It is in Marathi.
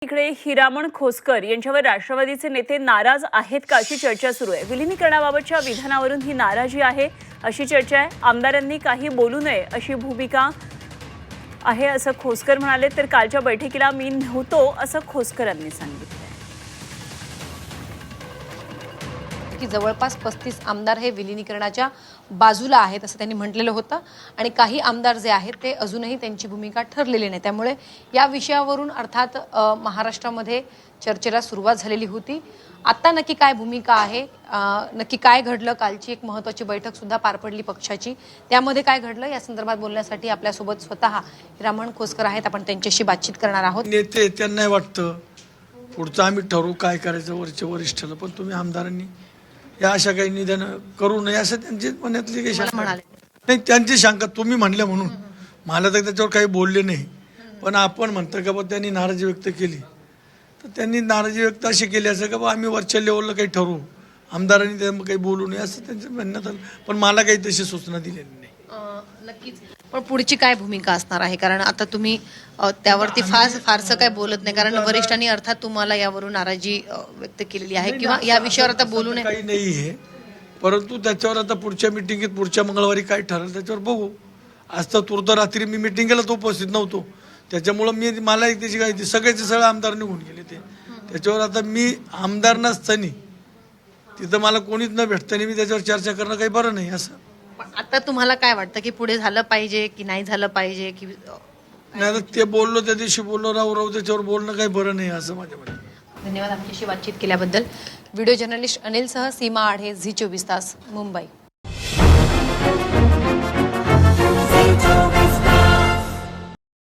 इकडे हिरामण खोसकर यांच्यावर राष्ट्रवादीचे नेते नाराज आहेत का अशी चर्चा सुरू आहे। विलीनीकरणाबाबतच्या विधानावरून ही नाराजी आहे अशी चर्चा आहे। आमदारांनी काही बोलू नये अशी भूमिका आहे असं खोसकर म्हणाले, तर कालच्या बैठकीला मी नव्हतो असं खोसकरांनी सांगितलं की जवळपास 35 आमदार हे विलीनीकरणाच्या बाजूला आहेत असं त्यांनी म्हटलेलं होतं आणि काही आमदार जे आहेत ते अजूनही त्यांची भूमिका ठरलेली नाही। त्यामुळे या विषयावरून अर्थात महाराष्ट्रामध्ये चर्चेला सुरुवात झालेली होती। आता नक्की काय भूमिका आहे, नक्की काय घडलं, कालची एक महत्त्वाची बैठक सुद्धा पार पडली पक्षाची, त्यामध्ये काय घडलं या संदर्भात बोलण्यासाठी आपल्यासोबत स्वतः हिरामण खोसकर आहेत। आपण त्यांच्याशी बातचीत करणार आहोत। नेते त्यांना वाटतं पुढचं आम्ही ठरवू काय करायचं वरच्या वरिष्ठाला, पण तुम्ही आमदारांनी या अशा काही निदान करू नये असं त्यांची मनातली काही शंका नाही। त्यांची शंका तुम्ही म्हणल्या म्हणून मला तर त्याच्यावर काही बोलले नाही, पण आपण म्हणतो का बा त्यांनी नाराजी व्यक्त केली तर त्यांनी नाराजी व्यक्त अशी केली असं का बा आम्ही वरच्या लेवलला काही ठरवू, आमदारांनी त्यामुळे काही बोलू नये असं त्यांचं म्हणण्यात आलं, पण मला काही तशी सूचना दिलेली नाही। नक्कीच, पण पुढची काय भूमिका असणार आहे? कारण आता तुम्ही त्यावरती फारसं काय बोलत नाही, कारण वरिष्ठांनी अर्थात तुम्हाला यावरून नाराजी व्यक्त केलेली आहे किंवा या विषयावर आता बोलू नये काही नाही आहे, परंतु त्याच्यावर आता पुढच्या मिटिंगेत पुढच्या मंगळवारी काय ठरेल त्याच्यावर बघू। आज तर तूर्त रात्री मी मिटिंगला तो उपस्थित नव्हतो, त्याच्यामुळं मला एक त्याची काय सगळ्याचे सगळे आमदार निघून गेले ते, त्याच्यावर आता मी आमदार नसताना तिथं मला कोणीच न भेटताना मी त्याच्यावर चर्चा करणं काही बरं नाही असं। आता तुम्हाला काय वाटतं की पुढे झालं पाहिजे की नाही झालं पाहिजे की नाही? आता ते बोललो त्या दिवशी बोललो राव त्याच्यावर बोलणं काही बरं नाही असं माझ्या मते। धन्यवाद आमच्याशी बातचीत केल्याबद्दल। व्हिडिओ जर्नलिस्ट अनिलसह सीमा आढे, झी 24 तास, मुंबई।